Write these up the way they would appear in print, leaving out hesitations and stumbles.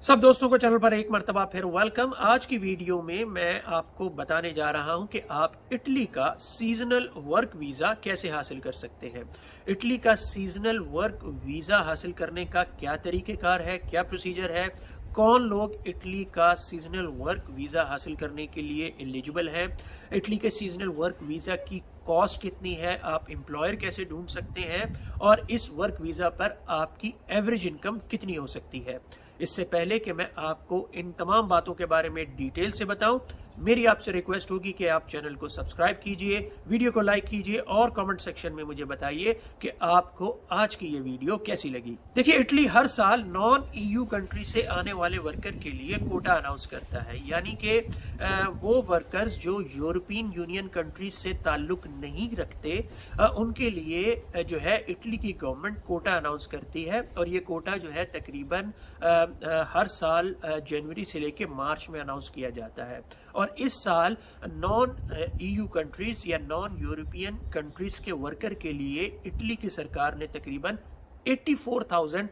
सब दोस्तों को चैनल पर एक मर्तबा फिर वेलकम। आज की वीडियो में मैं आपको बताने जा रहा हूं कि आप इटली का सीजनल वर्क वीज़ा कैसे हासिल कर सकते हैं। इटली का सीजनल वर्क वीज़ा हासिल करने का क्या तरीक़ेकार है, क्या प्रोसीजर है, कौन लोग इटली का सीजनल वर्क वीज़ा हासिल करने के लिए एलिजिबल हैं, इटली के सीजनल वर्क वीज़ा की कॉस्ट कितनी है, आप एम्प्लॉयर कैसे ढूंढ सकते हैं और इस वर्क वीज़ा पर आपकी एवरेज इनकम कितनी हो सकती है। इससे पहले कि मैं आपको इन तमाम बातों के बारे में डिटेल से बताऊं, मेरी आपसे रिक्वेस्ट होगी कि आप चैनल को सब्सक्राइब कीजिए, वीडियो को लाइक कीजिए और कमेंट सेक्शन में मुझे बताइए कि आपको आज की ये वीडियो कैसी लगी। देखिए, इटली हर साल नॉन ईयू कंट्री से आने वाले वर्कर के लिए कोटा अनाउंस करता है, यानी कि वो वर्कर्स जो यूरोपियन यूनियन कंट्रीज से ताल्लुक नहीं रखते, उनके लिए जो है इटली की गवर्नमेंट कोटा अनाउंस करती है। और ये कोटा जो है तकरीबन हर साल जनवरी से लेकर मार्च में अनाउंस किया जाता है। और इस साल नॉन ईयू कंट्रीज या नॉन यूरोपियन कंट्रीज के वर्कर के लिए इटली की सरकार ने तकरीबन 84,000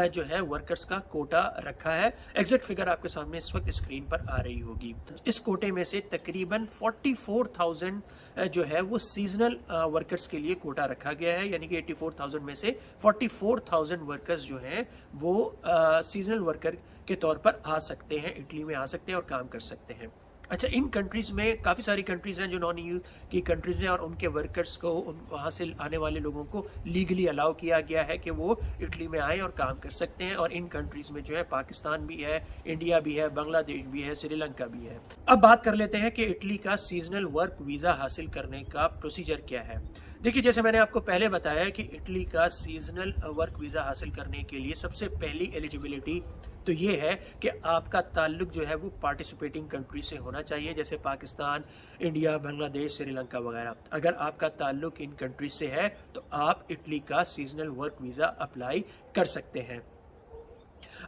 जो है वर्कर्स का कोटा रखा है। एग्जैक्ट फिगर आपके सामने इस वक्त स्क्रीन पर आ रही होगी। इस कोटे में से तकरीबन 44,000 जो है वो सीजनल वर्कर्स के लिए कोटा रखा गया है, यानी कि 84,000 में से 44,000 वर्कर्स जो हैं वो सीजनल वर्कर के तौर पर आ सकते हैं, इटली में आ सकते हैं और काम कर सकते हैं। अच्छा, इन कंट्रीज में काफ़ी सारी कंट्रीज हैं जो नॉन ईयू की कंट्रीज हैं और उनके वर्कर्स को वहाँ से आने वाले लोगों को लीगली अलाउ किया गया है कि वो इटली में आए और काम कर सकते हैं। और इन कंट्रीज में जो है पाकिस्तान भी है, इंडिया भी है, बांग्लादेश भी है, श्रीलंका भी है। अब बात कर लेते हैं कि इटली का सीजनल वर्क वीज़ा हासिल करने का प्रोसीजर क्या है। देखिए, जैसे मैंने आपको पहले बताया कि इटली का सीजनल वर्क वीज़ा हासिल करने के लिए सबसे पहली एलिजिबिलिटी तो ये है कि आपका ताल्लुक जो है वो पार्टिसिपेटिंग कंट्री से होना चाहिए, जैसे पाकिस्तान, इंडिया, बांग्लादेश, श्रीलंका वगैरह। अगर आपका ताल्लुक इन कंट्री से है तो आप इटली का सीजनल वर्क वीज़ा अप्लाई कर सकते हैं।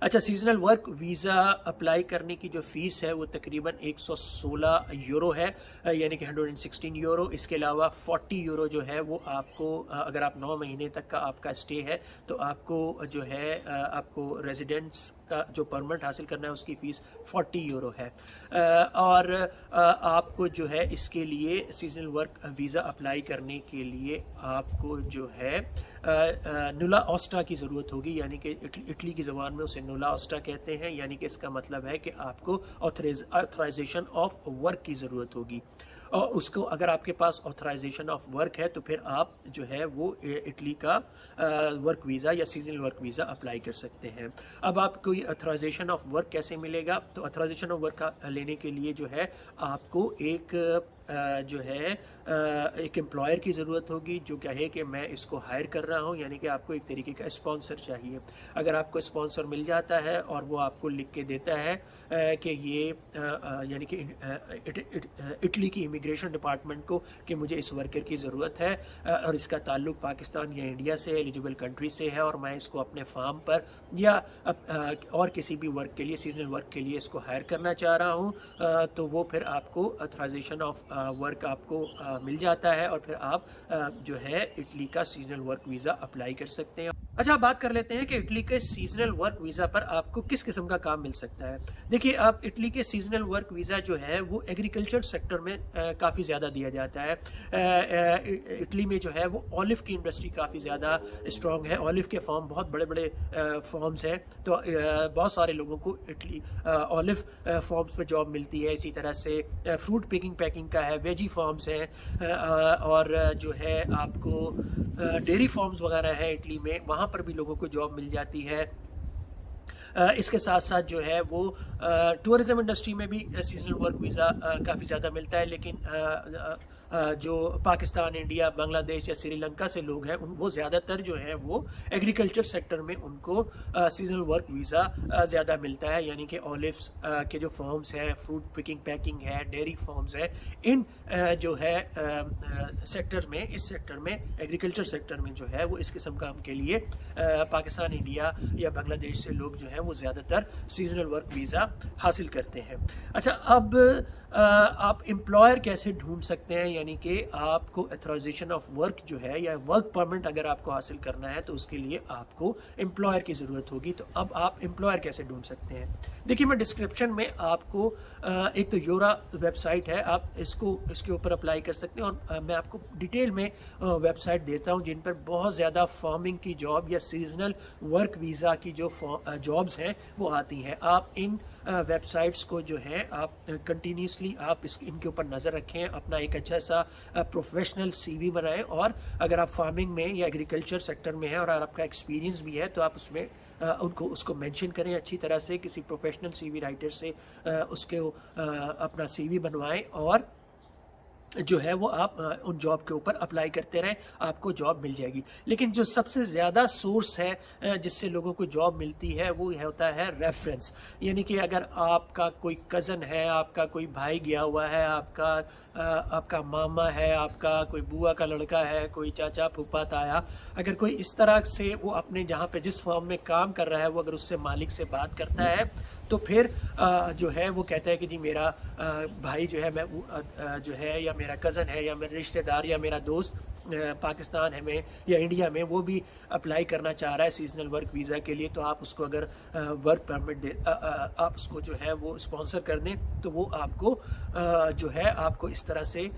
अच्छा, सीजनल वर्क वीज़ा अप्लाई करने की जो फ़ीस है वो तकरीबन 116 यूरो है, यानी कि 116 यूरो। इसके अलावा 40 यूरो जो है वो आपको, अगर आप 9 महीने तक का आपका स्टे है तो आपको जो है आपको रेजिडेंस का जो परमिट हासिल करना है उसकी फ़ीस 40 यूरो है। और आपको जो है इसके लिए सीजनल वर्क वीज़ा अप्लाई करने के लिए आपको जो है नुला ऑस्टा की ज़रूरत होगी, यानी कि इटली की ज़बान में उसे नुला ऑस्टा कहते हैं, यानी कि इसका मतलब है कि आपको ऑथराइजेशन ऑफ वर्क की ज़रूरत होगी। और उसको अगर आपके पास ऑथराइजेशन ऑफ वर्क है तो फिर आप जो है वो इटली का वर्क वीज़ा या सीजनल वर्क वीज़ा अप्लाई कर सकते हैं। अब आपको ये ऑथराइजेशन ऑफ वर्क कैसे मिलेगा? तो ऑथराइजेशन ऑफ वर्क लेने के लिए जो है आपको जो है एक एम्प्लॉयर की ज़रूरत होगी जो कहे कि मैं इसको हायर कर रहा हूँ, यानी कि आपको एक तरीके का स्पॉन्सर चाहिए। अगर आपको स्पॉन्सर मिल जाता है और वो आपको लिख के देता है कि ये यानी कि इटली की इमिग्रेशन डिपार्टमेंट को कि मुझे इस वर्कर की ज़रूरत है और इसका ताल्लुक पाकिस्तान या इंडिया से, एलिजिबल कंट्री से है और मैं इसको अपने फार्म पर या और किसी भी वर्क के लिए, सीजनल वर्क के लिए इसको हायर करना चाह रहा हूँ, तो वो फिर आपको ऑथराइजेशन ऑफ वर्क आपको मिल जाता है और फिर आप जो है इटली का सीजनल वर्क वीज़ा अप्लाई कर सकते हैं। अच्छा, बात कर लेते हैं कि इटली के सीजनल वर्क वीज़ा पर आपको किस किस्म का काम मिल सकता है। देखिए, आप इटली के सीजनल वर्क वीज़ा जो है वो एग्रीकल्चर सेक्टर में काफ़ी ज़्यादा दिया जाता है। इटली में जो है वो ऑलिव की इंडस्ट्री काफ़ी ज़्यादा स्ट्रॉन्ग है। ऑलिव के फार्म बहुत बड़े बड़े फार्म्स हैं, तो बहुत सारे लोगों को इटली ऑलिव फार्म्स पर जॉब मिलती है। इसी तरह से फ्रूट पिकिंग पैकिंग का है, वेजी फार्म्स हैं और जो है आपको डेयरी फार्म्स वगैरह है इटली में, वहाँ पर भी लोगों को जॉब मिल जाती है। इसके साथ साथ जो है वो टूरिज़्म इंडस्ट्री में भी सीजनल वर्क वीज़ा काफ़ी ज़्यादा मिलता है, लेकिन जो पाकिस्तान, इंडिया, बांग्लादेश या श्रीलंका से लोग हैं वो ज़्यादातर जो है वो एग्रीकल्चर सेक्टर में उनको सीजनल वर्क वीज़ा ज़्यादा मिलता है, यानी कि ऑलिव्स के जो फार्म्स हैं, फ्रूट पिकिंग पैकिंग है, डेयरी फार्म्स है, इन जो है सेक्टर में, इस सेक्टर में, एग्रीकल्चर सेक्टर में जो है वो इस किस्म काम के लिए पाकिस्तान, इंडिया या बांग्लादेश से लोग जो है वो ज़्यादातर सीजनल वर्क वीज़ा हासिल करते हैं। अच्छा, अब आप एम्प्लॉयर कैसे ढूंढ सकते हैं, यानी कि आपको ऑथराइजेशन ऑफ वर्क जो है या वर्क परमिट अगर आपको हासिल करना है तो उसके लिए आपको एम्प्लॉयर की ज़रूरत होगी। तो अब आप एम्प्लॉयर कैसे ढूंढ सकते हैं? देखिए, मैं डिस्क्रिप्शन में आपको एक तो योरा वेबसाइट है, आप इसके ऊपर अप्लाई कर सकते हैं, और मैं आपको डिटेल में वेबसाइट देता हूं जिन पर बहुत ज़्यादा फार्मिंग की जॉब या सीजनल वर्क वीज़ा की जो जॉब्स हैं वो आती हैं। आप इन वेबसाइट्स को जो है आप कंटिन्यूसली आप इनके ऊपर नज़र रखें, अपना एक अच्छा सा प्रोफेशनल CV बनाएं, और अगर आप फार्मिंग में या एग्रीकल्चर सेक्टर में हैं और आपका एक्सपीरियंस भी है तो आप उसमें उसको मेंशन करें अच्छी तरह से, किसी प्रोफेशनल CV राइटर से उसके अपना CV बनवाएं, और जो है वो आप उन जॉब के ऊपर अप्लाई करते रहें, आपको जॉब मिल जाएगी। लेकिन जो सबसे ज़्यादा सोर्स है जिससे लोगों को जॉब मिलती है वो होता है रेफरेंस, यानी कि अगर आपका कोई कज़न है, आपका कोई भाई गया हुआ है, आपका मामा है, आपका कोई बुआ का लड़का है, कोई चाचा फूफा ताया, अगर कोई इस तरह से वो अपने जहाँ पे जिस फर्म में काम कर रहा है वो अगर उससे मालिक से बात करता है तो फिर जो है वो कहता है कि जी मेरा भाई जो है, मैं जो है या मेरा कज़न है या मेरा रिश्तेदार या मेरा दोस्त पाकिस्तान है में या इंडिया में, वो भी अप्लाई करना चाह रहा है सीजनल वर्क वीज़ा के लिए, तो आप उसको अगर वर्क परमिट आप उसको जो है वो स्पॉन्सर कर दें तो वो आपको जो है आपको इस तरह से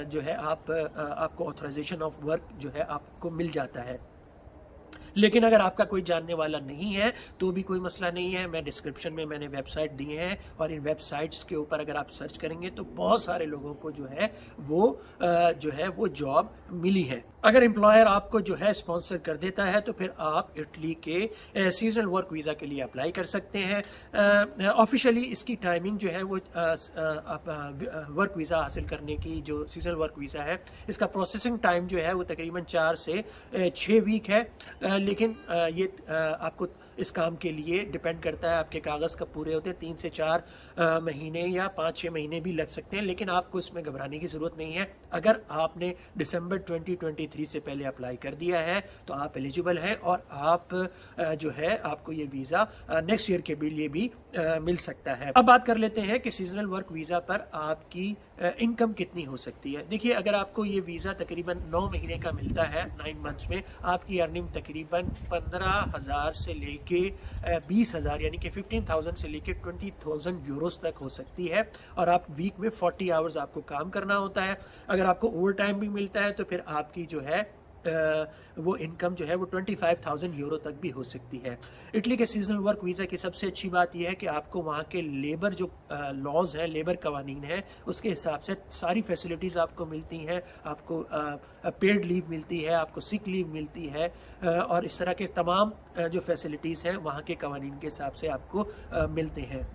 जो है आपको ऑथराइजेशन ऑफ वर्क जो है आपको मिल जाता है। लेकिन अगर आपका कोई जानने वाला नहीं है तो भी कोई मसला नहीं है, मैं डिस्क्रिप्शन में मैंने वेबसाइट दी है, और इन वेबसाइट्स के ऊपर अगर आप सर्च करेंगे तो बहुत सारे लोगों को जो है वो जॉब मिली है। अगर एम्प्लॉयर आपको जो है स्पॉन्सर कर देता है तो फिर आप इटली के सीजनल वर्क वीज़ा के लिए अप्लाई कर सकते हैं। ऑफिशियली इसकी टाइमिंग जो है वो वर्क वीज़ा हासिल करने की, जो सीजनल वर्क वीज़ा है, इसका प्रोसेसिंग टाइम जो है वो तकरीबन 4 से 6 वीक है। लेकिन ये आपको इस काम के लिए डिपेंड करता है, आपके कागज़ कब पूरे होते हैं, 3 से 4 महीने या 5-6 महीने भी लग सकते हैं, लेकिन आपको इसमें घबराने की ज़रूरत नहीं है। अगर आपने दिसंबर 2023 से पहले अप्लाई कर दिया है तो आप एलिजिबल हैं, और आप जो है आपको ये वीज़ा नेक्स्ट ईयर के लिए भी मिल सकता है। अब बात कर लेते हैं कि सीजनल वर्क वीज़ा पर आपकी इनकम कितनी हो सकती है। देखिए, अगर आपको ये वीज़ा तकरीबन 9 महीने का मिलता है, 9 मंथ्स में, आपकी अर्निंग तकरीबन 15,000 से लेके 20,000 यानी कि 15,000 से लेके 20,000 यूरोस तक हो सकती है, और आप वीक में 40 आवर्स आपको काम करना होता है। अगर आपको ओवर टाइम भी मिलता है तो फिर आपकी जो है वो इनकम जो है वो 25,000 यूरो तक भी हो सकती है। इटली के सीजनल वर्क वीज़ा की सबसे अच्छी बात यह है कि आपको वहाँ के लेबर जो लॉज हैं, लेबर कवानीन है, उसके हिसाब से सारी फैसिलिटीज़ आपको मिलती हैं। आपको पेड लीव मिलती है, आपको सिक लीव मिलती है, और इस तरह के तमाम जो फैसिलिटीज़ हैं वहाँ के कवानीन के हिसाब से आपको मिलते हैं।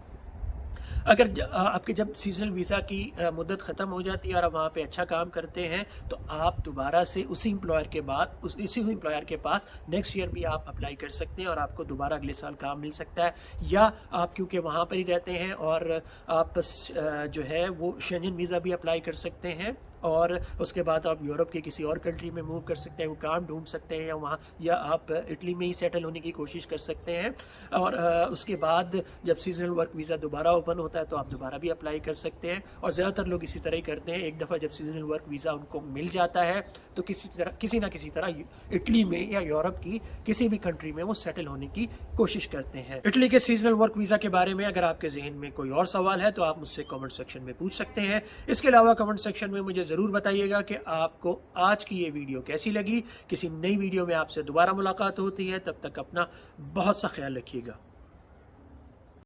अगर आपके जब सीजनल वीज़ा की मुद्दत ख़त्म हो जाती है और आप वहाँ पे अच्छा काम करते हैं तो आप दोबारा से उसी एम्प्लॉयर के पास नेक्स्ट ईयर भी आप अप्लाई कर सकते हैं, और आपको दोबारा अगले साल काम मिल सकता है। या आप क्योंकि वहाँ पर ही रहते हैं और आप जो है वो शेंजन वीज़ा भी अप्लाई कर सकते हैं, और उसके बाद आप यूरोप के किसी और कंट्री में मूव कर सकते हैं, वो काम ढूंढ सकते हैं, या आप इटली में ही सेटल होने की कोशिश कर सकते हैं। और उसके बाद जब सीजनल वर्क वीज़ा दोबारा ओपन होता है तो आप दोबारा भी अप्लाई कर सकते हैं, और ज़्यादातर लोग इसी तरह ही करते हैं। एक दफ़ा जब सीजनल वर्क वीज़ा उनको मिल जाता है तो किसी ना किसी तरह इटली में या यूरोप की किसी भी कंट्री में वो सेटल होने की कोशिश करते हैं। इटली के सीजनल वर्क वीज़ा के बारे में अगर आपके जहन में कोई और सवाल है तो आप मुझसे कमेंट सेक्शन में पूछ सकते हैं। इसके अलावा कमेंट सेक्शन में मुझे ज़रूर बताइएगा कि आपको आज की ये वीडियो कैसी लगी। किसी नई वीडियो में आपसे दोबारा मुलाकात होती है, तब तक अपना बहुत सा ख्याल रखिएगा।